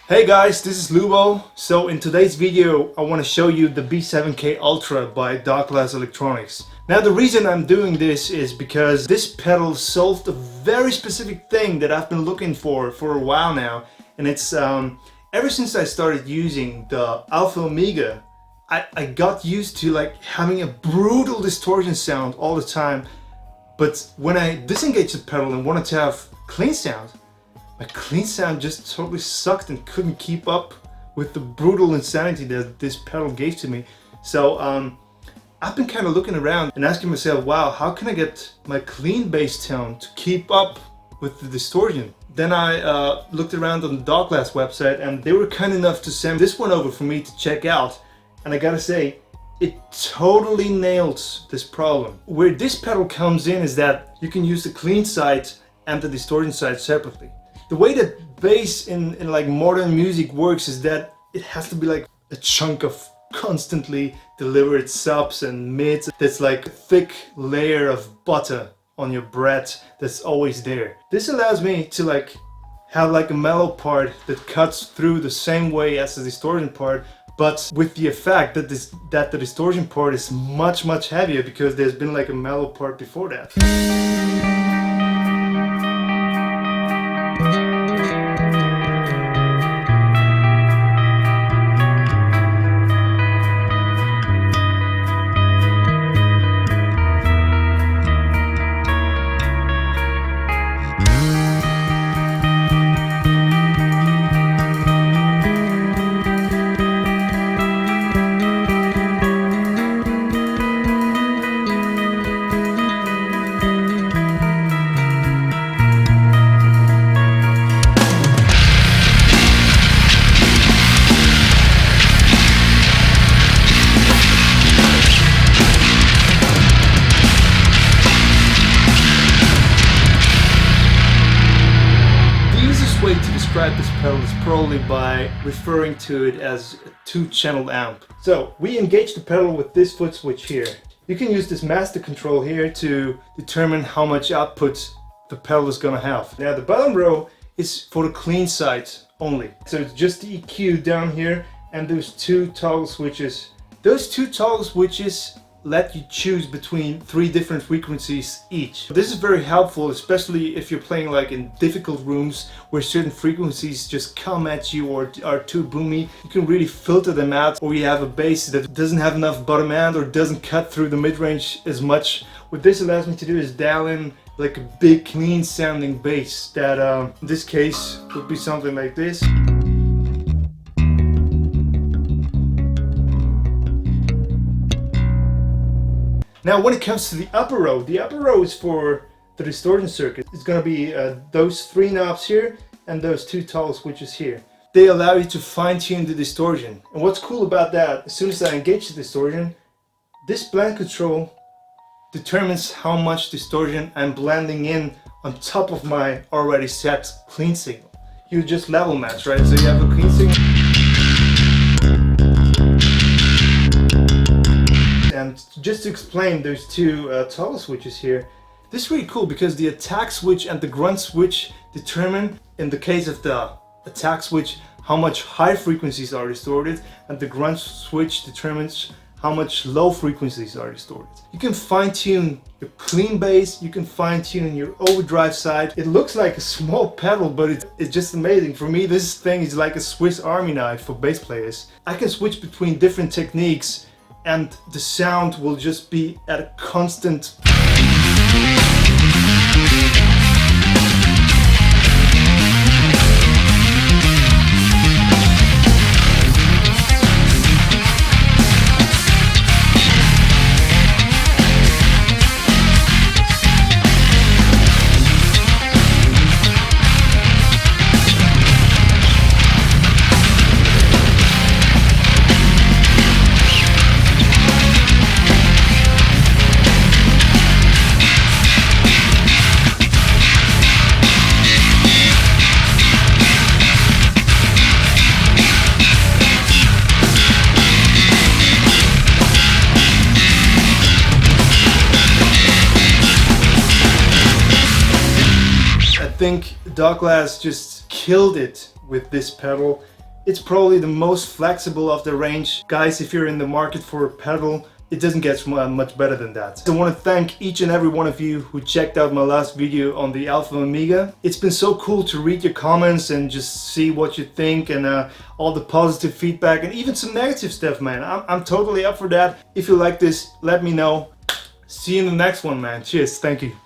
Hey guys, this is Lubo. So in today's video I want to show you the B7K Ultra by Darkglass Electronics. Now the reason I'm doing this is because this pedal solved a very specific thing that I've been looking for a while now, and it's ever since I started using the Alpha Omega, I got used to like having a brutal distortion sound all the time, but when I disengaged the pedal and wanted to have clean sound, my clean sound just totally sucked and couldn't keep up with the brutal insanity that this pedal gave to me. So I've been kind of looking around and asking myself, wow, how can I get my clean bass tone to keep up with the distortion? Then I looked around on the Darkglass website and they were kind enough to send this one over for me to check out. And I gotta say, it totally nails this problem. Where this pedal comes in is that you can use the clean side and the distortion side separately. The way that bass in like modern music works is that it has to be like a chunk of constantly delivered subs and mids. That's like a thick layer of butter on your bread that's always there. This allows me to like have like a mellow part that cuts through the same way as the distortion part, but with the effect that the distortion part is much heavier because there's been like a mellow part before that. Way to describe this pedal is probably by referring to it as a 2-channel amp. So we engage the pedal with this foot switch here. You can use this master control here to determine how much output the pedal is gonna have. Now the bottom row is for the clean side only. So it's just the EQ down here and those 2 toggle switches. Those 2 toggle switches let you choose between 3 different frequencies each. This is very helpful, especially if you're playing like in difficult rooms where certain frequencies just come at you or are too boomy. You can really filter them out, or you have a bass that doesn't have enough bottom end or doesn't cut through the mid-range as much. What this allows me to do is dial in like a big clean sounding bass that in this case would be something like this. Now when it comes to the upper row is for the distortion circuit. It's going to be those 3 knobs here and those 2 toggle switches here. They allow you to fine-tune the distortion. And what's cool about that, as soon as I engage the distortion, this blend control determines how much distortion I'm blending in on top of my already set clean signal. You just level match, right? So you have a clean signal. And just to explain those 2 toggle switches here, this is really cool because the attack switch and the grunt switch determine, in the case of the attack switch, how much high frequencies are distorted, and the grunt switch determines how much low frequencies are distorted. You can fine-tune your clean bass, you can fine-tune your overdrive side. It looks like a small pedal, but it's just amazing. For me, this thing is like a Swiss Army knife for bass players. I can switch between different techniques and the sound will just be at a constant. think Darkglass just killed it with this pedal. It's probably the most flexible of the range. Guys, if you're in the market for a pedal, it doesn't get much better than that. So I want to thank each and every one of you who checked out my last video on the Alpha Omega. It's been so cool to read your comments and just see what you think, and all the positive feedback and even some negative stuff, man. I'm totally up for that. If you like this, let me know. See you in the next one, man. Cheers. Thank you.